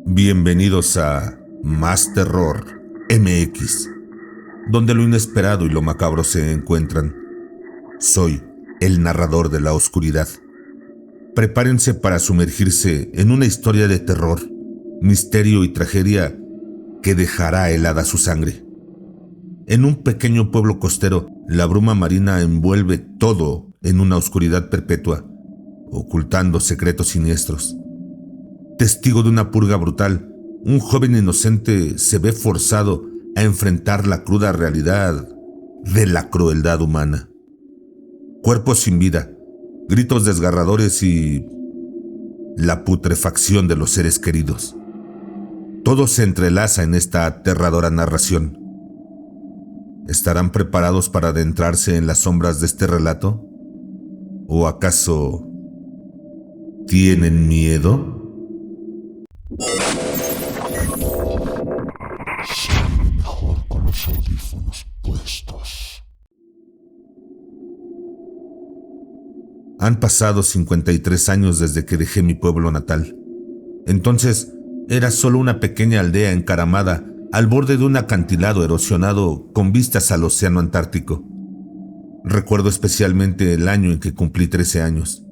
Bienvenidos a Más Terror MX, donde lo inesperado y lo macabro se encuentran. Soy el narrador de la oscuridad. Prepárense para sumergirse en una historia de terror, misterio y tragedia que dejará helada su sangre. En un pequeño pueblo costero, la bruma marina envuelve todo en una oscuridad perpetua, ocultando secretos siniestros. Testigo de una purga brutal, un joven inocente se ve forzado a enfrentar la cruda realidad de la crueldad humana. Cuerpos sin vida, gritos desgarradores y la putrefacción de los seres queridos. Todo se entrelaza en esta aterradora narración. ¿Estarán preparados para adentrarse en las sombras de este relato? ¿O acaso tienen miedo? Mejor con los audífonos puestos. Han pasado 53 años desde que dejé mi pueblo natal. Entonces era solo una pequeña aldea encaramada al borde de un acantilado erosionado con vistas al océano Antártico. Recuerdo especialmente el año en que cumplí 13 años.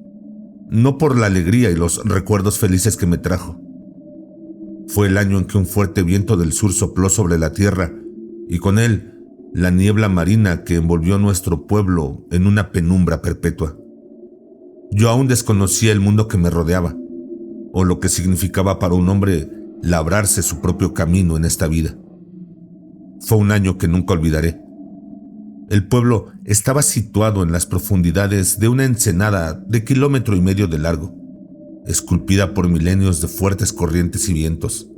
No por la alegría y los recuerdos felices que me trajo. Fue el año en que un fuerte viento del sur sopló sobre la tierra y con él la niebla marina que envolvió nuestro pueblo en una penumbra perpetua. Yo aún desconocía el mundo que me rodeaba, o lo que significaba para un hombre labrarse su propio camino en esta vida. Fue un año que nunca olvidaré. El pueblo estaba situado en las profundidades de una ensenada de 1,5 kilómetros de largo, esculpida por milenios de fuertes corrientes y vientos.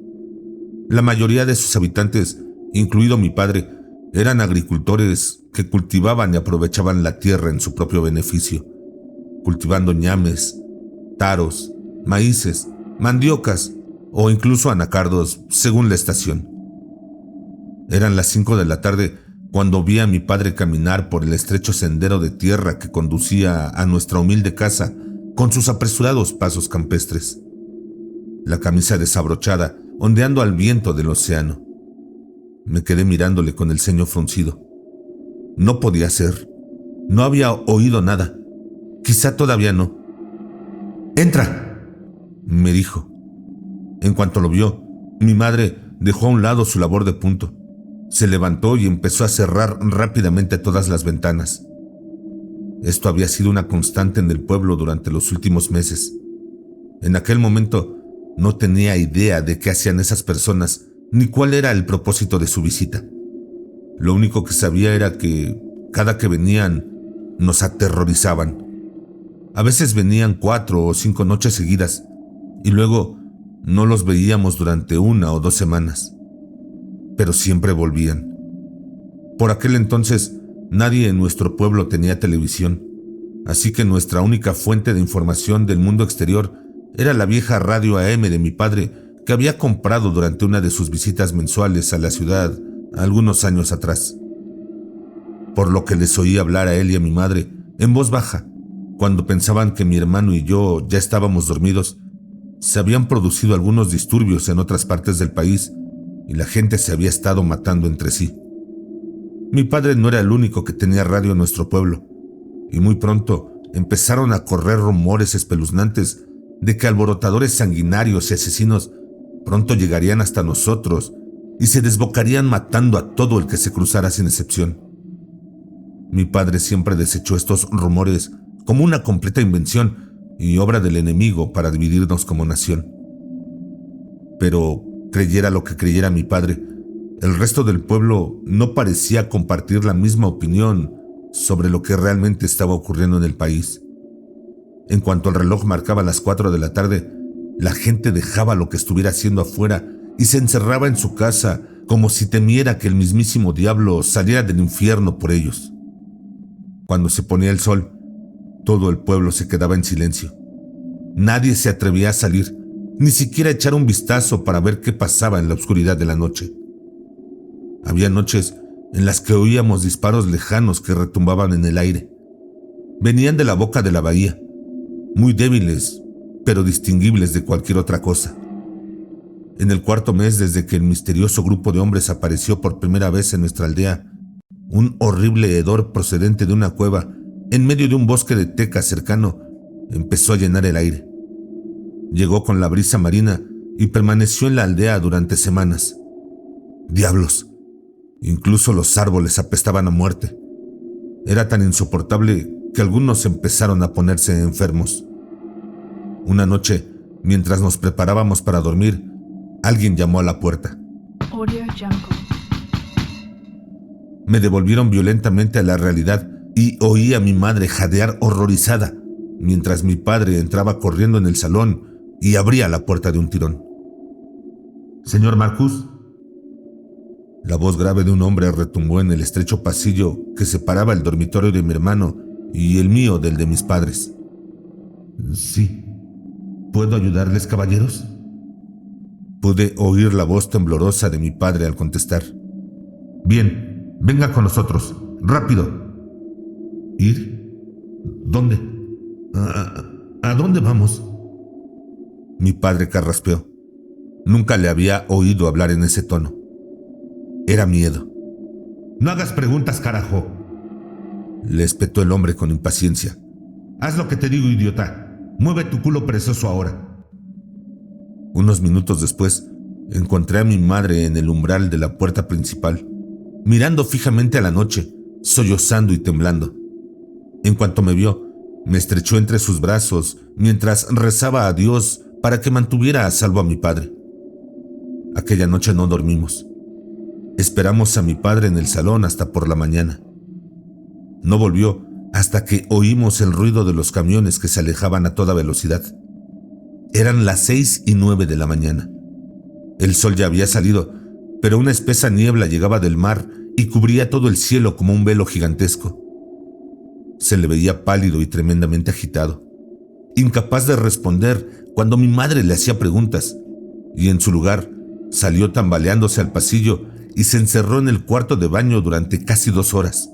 La mayoría de sus habitantes, incluido mi padre, eran agricultores que cultivaban y aprovechaban la tierra en su propio beneficio, cultivando ñames, taros, maíces, mandiocas o incluso anacardos, según la estación. Eran las 5 de la tarde cuando vi a mi padre caminar por el estrecho sendero de tierra que conducía a nuestra humilde casa con sus apresurados pasos campestres. La camisa desabrochada, ondeando al viento del océano. Me quedé mirándole con el ceño fruncido. No podía ser. No había oído nada. Quizá todavía no. «¡Entra!», me dijo. En cuanto lo vio, mi madre dejó a un lado su labor de punto. Se levantó y empezó a cerrar rápidamente todas las ventanas. Esto había sido una constante en el pueblo durante los últimos meses. En aquel momento no tenía idea de qué hacían esas personas ni cuál era el propósito de su visita. Lo único que sabía era que cada que venían nos aterrorizaban. A veces venían 4 o 5 noches seguidas y luego no los veíamos durante 1 o 2 semanas. Pero siempre volvían. Por aquel entonces nadie en nuestro pueblo tenía televisión, así que nuestra única fuente de información del mundo exterior era la vieja radio AM de mi padre que había comprado durante una de sus visitas mensuales a la ciudad algunos años atrás. Por lo que les oí hablar a él y a mi madre en voz baja, cuando pensaban que mi hermano y yo ya estábamos dormidos, se habían producido algunos disturbios en otras partes del país y la gente se había estado matando entre sí. Mi padre no era el único que tenía radio en nuestro pueblo, y muy pronto empezaron a correr rumores espeluznantes de que alborotadores sanguinarios y asesinos pronto llegarían hasta nosotros y se desbocarían matando a todo el que se cruzara sin excepción. Mi padre siempre desechó estos rumores como una completa invención y obra del enemigo para dividirnos como nación. Pero creyera lo que creyera mi padre, el resto del pueblo no parecía compartir la misma opinión sobre lo que realmente estaba ocurriendo en el país. En cuanto el reloj marcaba las 4 de la tarde, la gente dejaba lo que estuviera haciendo afuera y se encerraba en su casa como si temiera que el mismísimo diablo saliera del infierno por ellos. Cuando se ponía el sol, todo el pueblo se quedaba en silencio. Nadie se atrevía a salir, ni siquiera a echar un vistazo para ver qué pasaba en la oscuridad de la noche. Había noches en las que oíamos disparos lejanos que retumbaban en el aire. Venían de la boca de la bahía, muy débiles, pero distinguibles de cualquier otra cosa. En el 4º mes desde que el misterioso grupo de hombres apareció por primera vez en nuestra aldea, un horrible hedor procedente de una cueva en medio de un bosque de teca cercano empezó a llenar el aire. Llegó con la brisa marina y permaneció en la aldea durante semanas. ¡Diablos! Incluso los árboles apestaban a muerte. Era tan insoportable que algunos empezaron a ponerse enfermos. Una noche, mientras nos preparábamos para dormir, alguien llamó a la puerta. Audio Jungle. Me devolvieron violentamente a la realidad y oí a mi madre jadear horrorizada, mientras mi padre entraba corriendo en el salón y abría la puerta de un tirón. «Señor Marcus». La voz grave de un hombre retumbó en el estrecho pasillo que separaba el dormitorio de mi hermano y el mío del de mis padres. «Sí. ¿Puedo ayudarles, caballeros?». Pude oír la voz temblorosa de mi padre al contestar. «Bien, venga con nosotros, rápido». «¿Ir? ¿Dónde? ¿A dónde vamos?». Mi padre carraspeó. Nunca le había oído hablar en ese tono. Era miedo. «No hagas preguntas, carajo», le espetó el hombre con impaciencia. «Haz lo que te digo, idiota. Mueve tu culo perezoso ahora». Unos minutos después, encontré a mi madre en el umbral de la puerta principal, mirando fijamente a la noche, sollozando y temblando. En cuanto me vio, me estrechó entre sus brazos mientras rezaba a Dios para que mantuviera a salvo a mi padre. Aquella noche no dormimos. Esperamos a mi padre en el salón hasta por la mañana. No volvió hasta que oímos el ruido de los camiones que se alejaban a toda velocidad. Eran las 6:09 de la mañana. El sol ya había salido, pero una espesa niebla llegaba del mar y cubría todo el cielo como un velo gigantesco. Se le veía pálido y tremendamente agitado, incapaz de responder cuando mi madre le hacía preguntas, y en su lugar salió tambaleándose al pasillo y se encerró en el cuarto de baño durante casi 2 horas.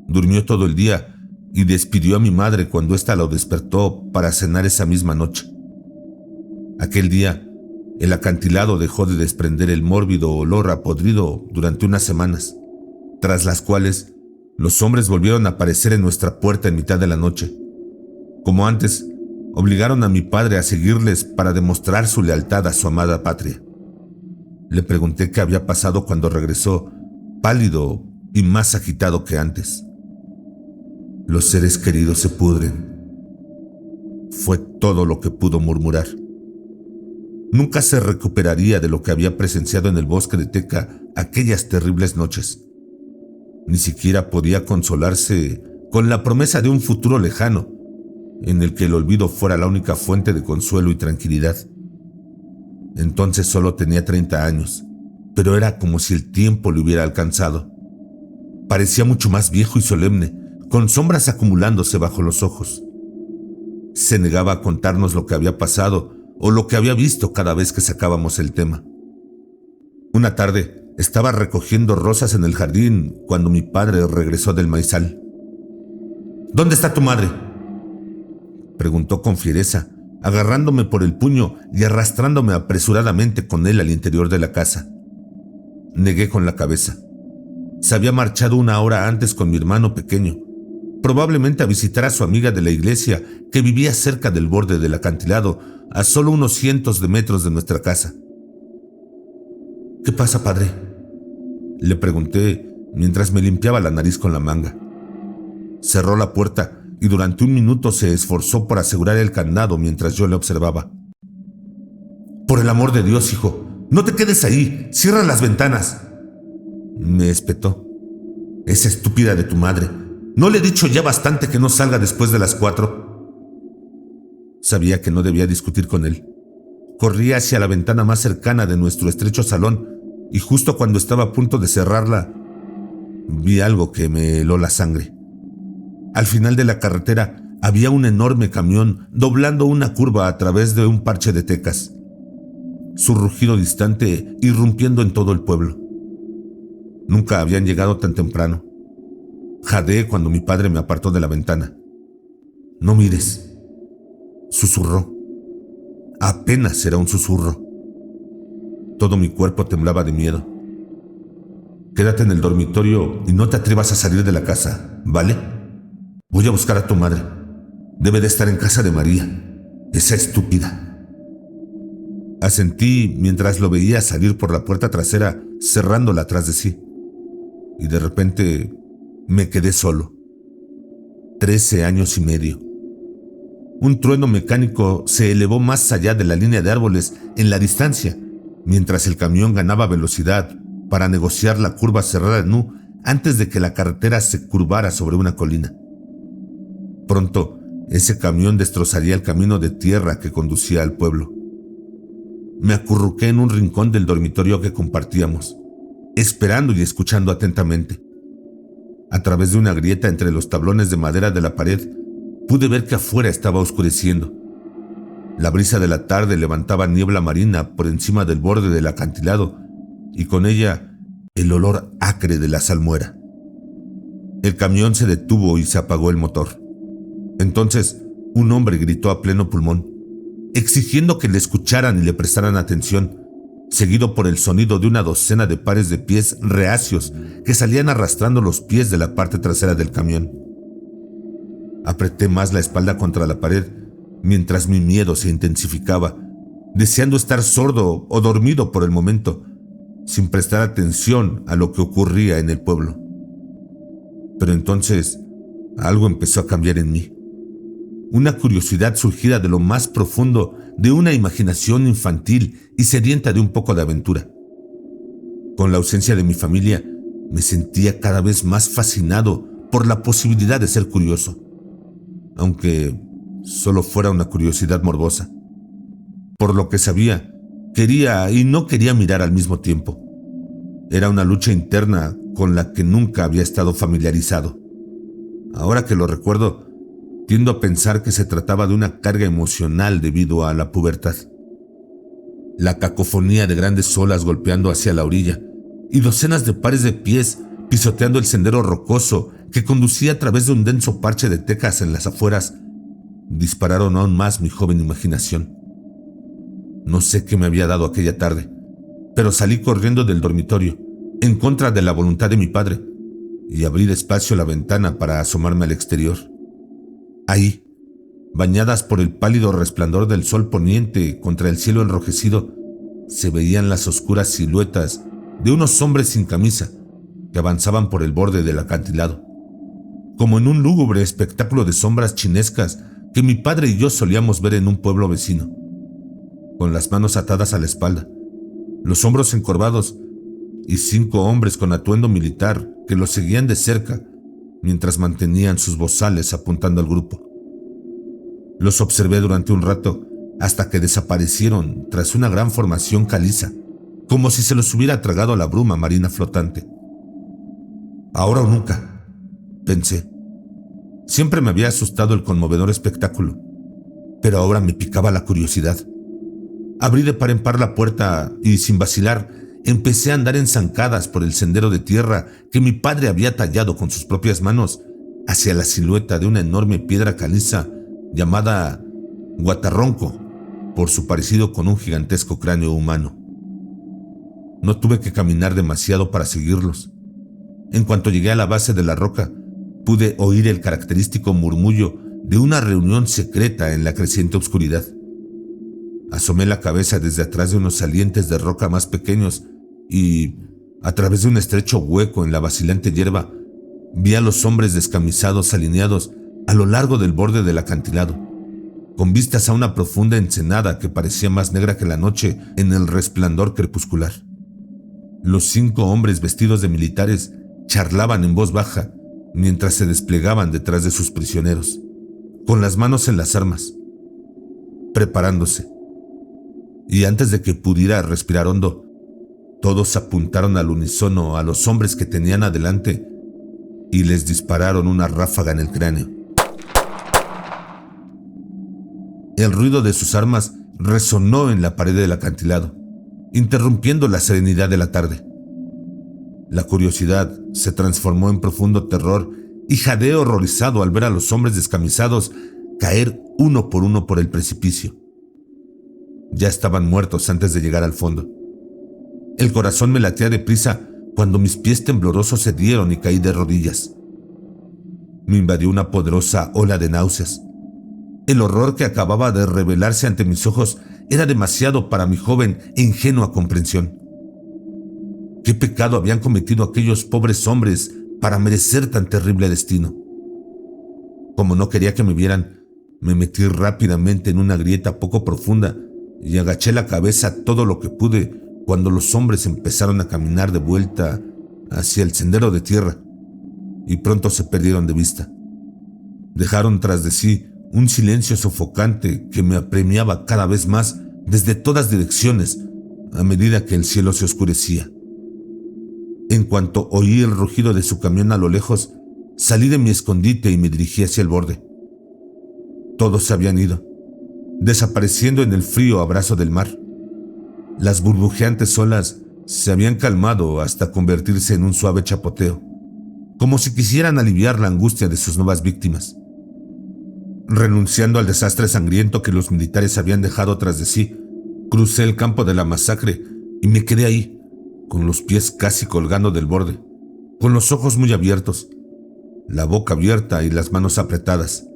Durmió todo el día y despidió a mi madre cuando ésta lo despertó para cenar esa misma noche. Aquel día, el acantilado dejó de desprender el mórbido olor a podrido durante unas semanas, tras las cuales los hombres volvieron a aparecer en nuestra puerta en mitad de la noche. Como antes, obligaron a mi padre a seguirles para demostrar su lealtad a su amada patria. Le pregunté qué había pasado cuando regresó, pálido y más agitado que antes. «Los seres queridos se pudren», fue todo lo que pudo murmurar. Nunca se recuperaría de lo que había presenciado en el bosque de Teca aquellas terribles noches. Ni siquiera podía consolarse con la promesa de un futuro lejano, en el que el olvido fuera la única fuente de consuelo y tranquilidad. Entonces solo tenía 30 años, pero era como si el tiempo le hubiera alcanzado. Parecía mucho más viejo y solemne, con sombras acumulándose bajo los ojos. Se negaba a contarnos lo que había pasado o lo que había visto cada vez que sacábamos el tema. Una tarde estaba recogiendo rosas en el jardín cuando mi padre regresó del maizal. «¿Dónde está tu madre?», preguntó con fiereza, agarrándome por el puño y arrastrándome apresuradamente con él al interior de la casa. Negué con la cabeza. Se había marchado 1 hora antes con mi hermano pequeño, probablemente a visitar a su amiga de la iglesia que vivía cerca del borde del acantilado, a solo unos cientos de metros de nuestra casa. «¿Qué pasa, padre?», le pregunté mientras me limpiaba la nariz con la manga. Cerró la puerta y durante 1 minuto se esforzó por asegurar el candado mientras yo le observaba. «Por el amor de Dios, hijo, no te quedes ahí, cierra las ventanas», me espetó. «Esa estúpida de tu madre, ¿no le he dicho ya bastante que no salga después de las 4? Sabía que no debía discutir con él. Corrí hacia la ventana más cercana de nuestro estrecho salón y justo cuando estaba a punto de cerrarla, vi algo que me heló la sangre. Al final de la carretera había un enorme camión doblando una curva a través de un parche de tecas, su rugido distante irrumpiendo en todo el pueblo. Nunca habían llegado tan temprano. Jadeé cuando mi padre me apartó de la ventana. «No mires», susurró. Apenas era un susurro. Todo mi cuerpo temblaba de miedo. Quédate en el dormitorio y no te atrevas a salir de la casa, ¿vale? Voy a buscar a tu madre. Debe de estar en casa de María, esa estúpida. Asentí mientras lo veía salir por la puerta trasera, cerrándola atrás de sí. Y de repente me quedé solo. 13 años y medio. Un trueno mecánico se elevó más allá de la línea de árboles en la distancia, mientras el camión ganaba velocidad para negociar la curva cerrada en U antes de que la carretera se curvara sobre una colina. Pronto, ese camión destrozaría el camino de tierra que conducía al pueblo. Me acurruqué en un rincón del dormitorio que compartíamos, esperando y escuchando atentamente. A través de una grieta entre los tablones de madera de la pared, pude ver que afuera estaba oscureciendo. La brisa de la tarde levantaba niebla marina por encima del borde del acantilado y con ella el olor acre de la salmuera. El camión se detuvo y se apagó el motor. Entonces, un hombre gritó a pleno pulmón, exigiendo que le escucharan y le prestaran atención, seguido por el sonido de una docena de pares de pies reacios que salían arrastrando los pies de la parte trasera del camión. Apreté más la espalda contra la pared mientras mi miedo se intensificaba, deseando estar sordo o dormido por el momento, sin prestar atención a lo que ocurría en el pueblo. Pero entonces algo empezó a cambiar en mí. Una curiosidad surgida de lo más profundo de una imaginación infantil y sedienta de un poco de aventura. Con la ausencia de mi familia, me sentía cada vez más fascinado por la posibilidad de ser curioso, aunque solo fuera una curiosidad morbosa. Por lo que sabía, quería y no quería mirar al mismo tiempo. Era una lucha interna con la que nunca había estado familiarizado. Ahora que lo recuerdo, tiendo a pensar que se trataba de una carga emocional debido a la pubertad. La cacofonía de grandes olas golpeando hacia la orilla y docenas de pares de pies pisoteando el sendero rocoso que conducía a través de un denso parche de tecas en las afueras dispararon aún más mi joven imaginación. No sé qué me había dado aquella tarde, pero salí corriendo del dormitorio, en contra de la voluntad de mi padre, y abrí despacio la ventana para asomarme al exterior. Ahí, bañadas por el pálido resplandor del sol poniente contra el cielo enrojecido, se veían las oscuras siluetas de unos hombres sin camisa que avanzaban por el borde del acantilado, como en un lúgubre espectáculo de sombras chinescas que mi padre y yo solíamos ver en un pueblo vecino. Con las manos atadas a la espalda, los hombros encorvados y 5 hombres con atuendo militar que los seguían de cerca mientras mantenían sus bozales apuntando al grupo. Los observé durante un rato hasta que desaparecieron tras una gran formación caliza, como si se los hubiera tragado la bruma marina flotante. Ahora o nunca, pensé. Siempre me había asustado el conmovedor espectáculo, pero ahora me picaba la curiosidad. Abrí de par en par la puerta y, sin vacilar, empecé a andar en zancadas por el sendero de tierra que mi padre había tallado con sus propias manos hacia la silueta de una enorme piedra caliza llamada Guatarronco, por su parecido con un gigantesco cráneo humano. No tuve que caminar demasiado para seguirlos. En cuanto llegué a la base de la roca, pude oír el característico murmullo de una reunión secreta en la creciente oscuridad. Asomé la cabeza desde atrás de unos salientes de roca más pequeños y, a través de un estrecho hueco en la vacilante hierba, vi a los hombres descamisados alineados a lo largo del borde del acantilado, con vistas a una profunda ensenada que parecía más negra que la noche en el resplandor crepuscular. Los 5 hombres vestidos de militares charlaban en voz baja mientras se desplegaban detrás de sus prisioneros, con las manos en las armas, preparándose. Y antes de que pudiera respirar hondo, todos apuntaron al unísono a los hombres que tenían adelante y les dispararon una ráfaga en el cráneo. El ruido de sus armas resonó en la pared del acantilado, interrumpiendo la serenidad de la tarde. La curiosidad se transformó en profundo terror y jadeé horrorizado al ver a los hombres descamisados caer uno por el precipicio. Ya estaban muertos antes de llegar al fondo, El corazón me latía deprisa cuando mis pies temblorosos cedieron y caí de rodillas. Me invadió una poderosa ola de náuseas. El horror que acababa de revelarse ante mis ojos era demasiado para mi joven e ingenua comprensión. ¿Qué pecado habían cometido aquellos pobres hombres para merecer tan terrible destino? Como no quería que me vieran, me metí rápidamente en una grieta poco profunda y agaché la cabeza todo lo que pude cuando los hombres empezaron a caminar de vuelta hacia el sendero de tierra y pronto se perdieron de vista. Dejaron tras de sí un silencio sofocante que me apremiaba cada vez más desde todas direcciones a medida que el cielo se oscurecía. En cuanto oí el rugido de su camión a lo lejos, salí de mi escondite y me dirigí hacia el borde. Todos se habían ido, desapareciendo en el frío abrazo del mar. Las burbujeantes olas se habían calmado hasta convertirse en un suave chapoteo, como si quisieran aliviar la angustia de sus nuevas víctimas. Renunciando al desastre sangriento que los militares habían dejado tras de sí, crucé el campo de la masacre y me quedé ahí, con los pies casi colgando del borde, con los ojos muy abiertos, la boca abierta y las manos apretadas,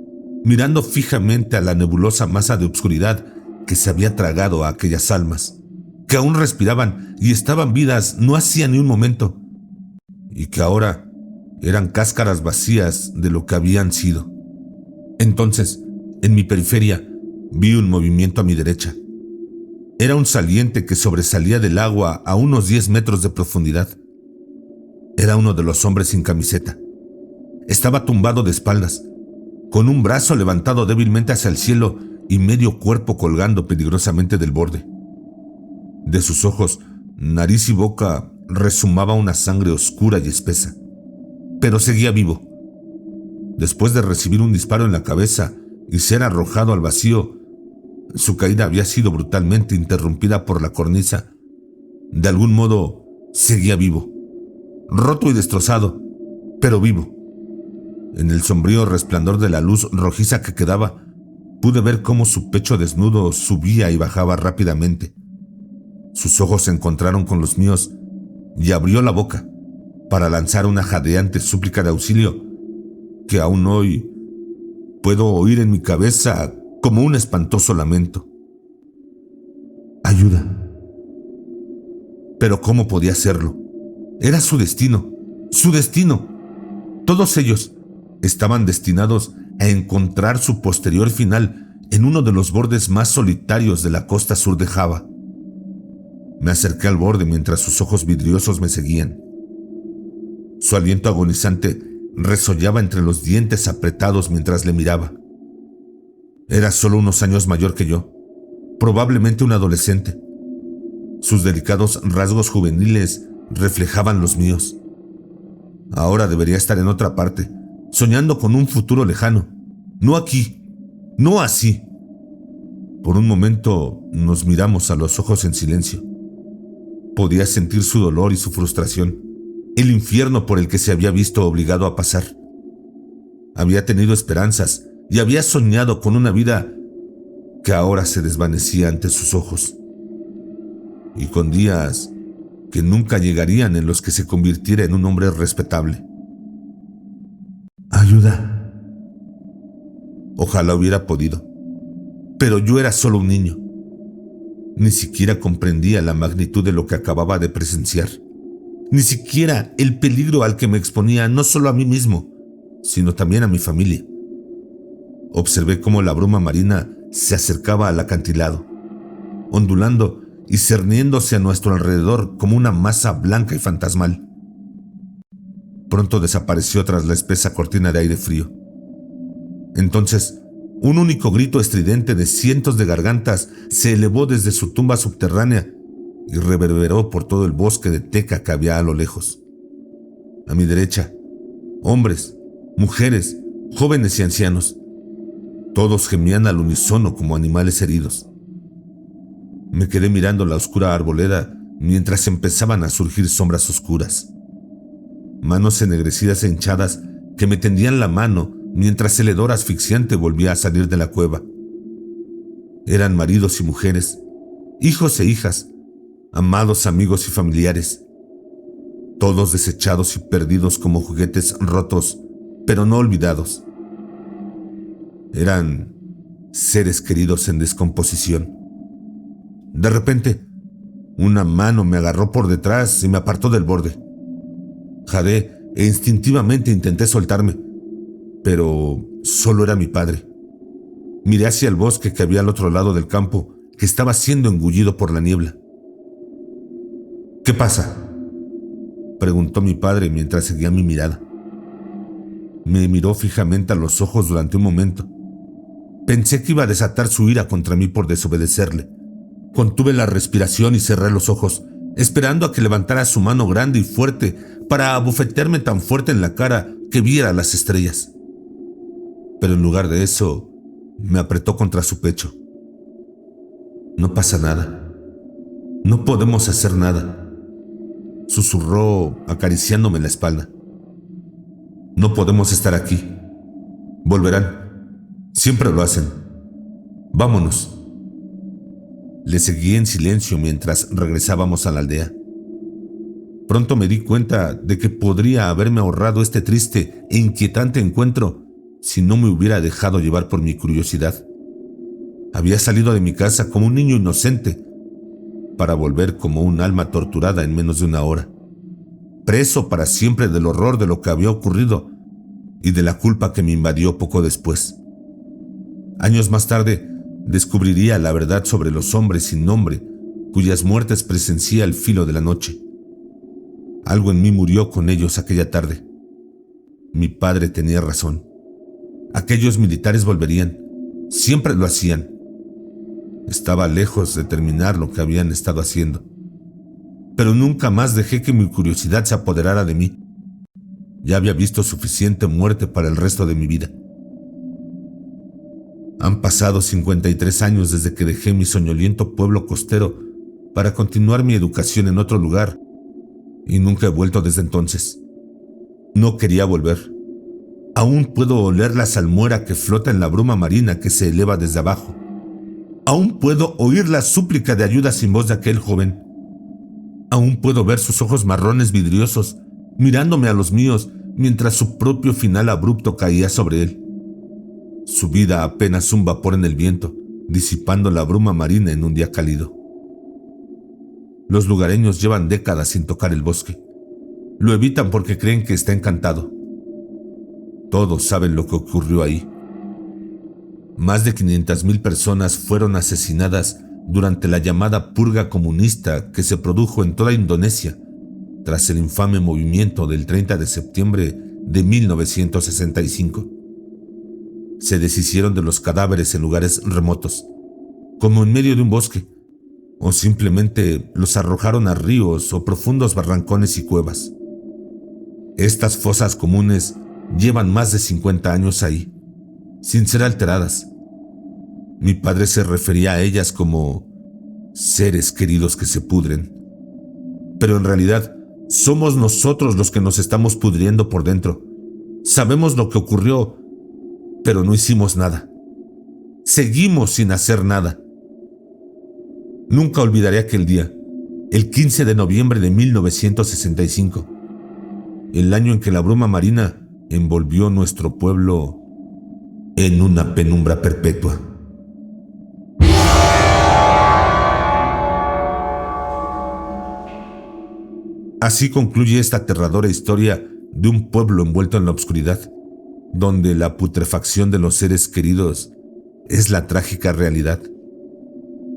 mirando fijamente a la nebulosa masa de obscuridad que se había tragado a aquellas almas, que aún respiraban y estaban vivas no hacía ni un momento, y que ahora eran cáscaras vacías de lo que habían sido. Entonces, en mi periferia, vi un movimiento a mi derecha. Era un saliente que sobresalía del agua a unos 10 metros de profundidad. Era uno de los hombres sin camiseta. Estaba tumbado de espaldas, con un brazo levantado débilmente hacia el cielo y medio cuerpo colgando peligrosamente del borde. De sus ojos, nariz y boca rezumaba una sangre oscura y espesa, pero seguía vivo. Después de recibir un disparo en la cabeza y ser arrojado al vacío, su caída había sido brutalmente interrumpida por la cornisa. De algún modo, seguía vivo, roto y destrozado, pero vivo. En el sombrío resplandor de la luz rojiza que quedaba, pude ver cómo su pecho desnudo subía y bajaba rápidamente. Sus ojos se encontraron con los míos y abrió la boca para lanzar una jadeante súplica de auxilio que aún hoy puedo oír en mi cabeza como un espantoso lamento. Ayuda. Pero ¿cómo podía hacerlo? Era su destino, su destino. Todos ellos estaban destinados a encontrar su posterior final en uno de los bordes más solitarios de la costa sur de Java. Me acerqué al borde mientras sus ojos vidriosos me seguían. Su aliento agonizante resollaba entre los dientes apretados mientras le miraba. Era solo unos años mayor que yo, probablemente un adolescente. Sus delicados rasgos juveniles reflejaban los míos. Ahora debería estar en otra parte, soñando con un futuro lejano. No aquí, no así. Por un momento nos miramos a los ojos en silencio. Podía sentir su dolor y su frustración, el infierno por el que se había visto obligado a pasar. Había tenido esperanzas y había soñado con una vida que ahora se desvanecía ante sus ojos, y con días que nunca llegarían en los que se convirtiera en un hombre respetable. Ayuda. Ojalá hubiera podido, pero yo era solo un niño. Ni siquiera comprendía la magnitud de lo que acababa de presenciar, ni siquiera el peligro al que me exponía no solo a mí mismo, sino también a mi familia. Observé cómo la bruma marina se acercaba al acantilado, ondulando y cerniéndose a nuestro alrededor como una masa blanca y fantasmal. Pronto desapareció tras la espesa cortina de aire frío. Entonces, un único grito estridente de cientos de gargantas se elevó desde su tumba subterránea y reverberó por todo el bosque de teca que había a lo lejos. A mi derecha, hombres, mujeres, jóvenes y ancianos. Todos gemían al unísono como animales heridos. Me quedé mirando la oscura arboleda mientras empezaban a surgir sombras oscuras. Manos ennegrecidas e hinchadas que me tendían la mano mientras el hedor asfixiante volvía a salir de la cueva. Eran maridos y mujeres, hijos e hijas, amados amigos y familiares, todos desechados y perdidos como juguetes rotos, pero no olvidados. Eran seres queridos en descomposición. De repente, una mano me agarró por detrás y me apartó del borde. Jadeé e instintivamente intenté soltarme, pero solo era mi padre. Miré hacia el bosque que había al otro lado del campo, que estaba siendo engullido por la niebla. ¿Qué pasa?, preguntó mi padre mientras seguía mi mirada. Me miró fijamente a los ojos durante un momento. Pensé que iba a desatar su ira contra mí por desobedecerle. Contuve la respiración y cerré los ojos, esperando a que levantara su mano grande y fuerte para abofetearme tan fuerte en la cara que viera las estrellas. Pero en lugar de eso, me apretó contra su pecho. No pasa nada. No podemos hacer nada, susurró acariciándome la espalda. No podemos estar aquí. Volverán. Siempre lo hacen. Vámonos. Le seguí en silencio mientras regresábamos a la aldea. Pronto me di cuenta de que podría haberme ahorrado este triste e inquietante encuentro si no me hubiera dejado llevar por mi curiosidad. Había salido de mi casa como un niño inocente para volver como un alma torturada en menos de una hora, preso para siempre del horror de lo que había ocurrido y de la culpa que me invadió poco después. Años más tarde, descubriría la verdad sobre los hombres sin nombre cuyas muertes presencié al filo de la noche. Algo en mí murió con ellos aquella tarde. Mi padre tenía razón. Aquellos militares volverían. Siempre lo hacían. Estaba lejos de terminar lo que habían estado haciendo. Pero nunca más dejé que mi curiosidad se apoderara de mí. Ya había visto suficiente muerte para el resto de mi vida. Han pasado 53 años desde que dejé mi soñoliento pueblo costero para continuar mi educación en otro lugar, y nunca he vuelto desde entonces. No quería volver. Aún puedo oler la salmuera que flota en la bruma marina que se eleva desde abajo. Aún puedo oír la súplica de ayuda sin voz de aquel joven. Aún puedo ver sus ojos marrones vidriosos mirándome a los míos mientras su propio final abrupto caía sobre él. Su vida apenas un vapor en el viento, disipando la bruma marina en un día cálido. Los lugareños llevan décadas sin tocar el bosque. Lo evitan porque creen que está encantado. Todos saben lo que ocurrió ahí. Más de 500,000 personas fueron asesinadas durante la llamada purga comunista que se produjo en toda Indonesia tras el infame movimiento del 30 de septiembre de 1965. Se deshicieron de los cadáveres en lugares remotos, como en medio de un bosque, o simplemente los arrojaron a ríos o profundos barrancones y cuevas. Estas fosas comunes llevan más de 50 años ahí, sin ser alteradas. Mi padre se refería a ellas como seres queridos que se pudren. Pero en realidad, somos nosotros los que nos estamos pudriendo por dentro. Sabemos lo que ocurrió, pero no hicimos nada. Seguimos sin hacer nada. Nunca olvidaré aquel día, el 15 de noviembre de 1965, el año en que la bruma marina envolvió nuestro pueblo en una penumbra perpetua. Así concluye esta aterradora historia de un pueblo envuelto en la oscuridad, donde la putrefacción de los seres queridos es la trágica realidad.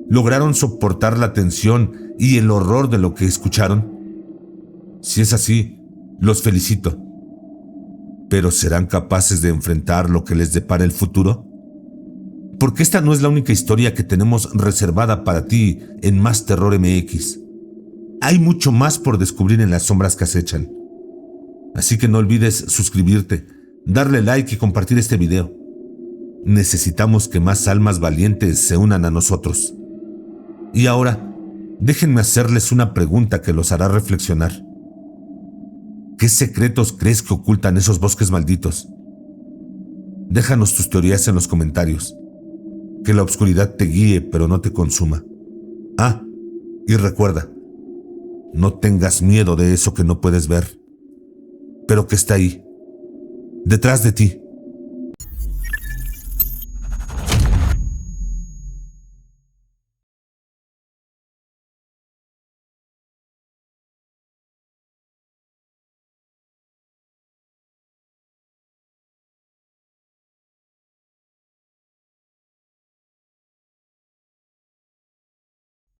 ¿Lograron soportar la tensión y el horror de lo que escucharon? Si es así, los felicito. ¿Pero serán capaces de enfrentar lo que les depara el futuro? Porque esta no es la única historia que tenemos reservada para ti en Más Terror MX. Hay mucho más por descubrir en las sombras que acechan. Así que no olvides suscribirte, darle like y compartir este video. Necesitamos que más almas valientes se unan a nosotros. Y ahora, déjenme hacerles una pregunta que los hará reflexionar. ¿Qué secretos crees que ocultan esos bosques malditos? Déjanos tus teorías en los comentarios. Que la oscuridad te guíe, pero no te consuma. Ah, y recuerda, No tengas miedo de eso que no puedes ver, pero que está ahí, detrás de ti.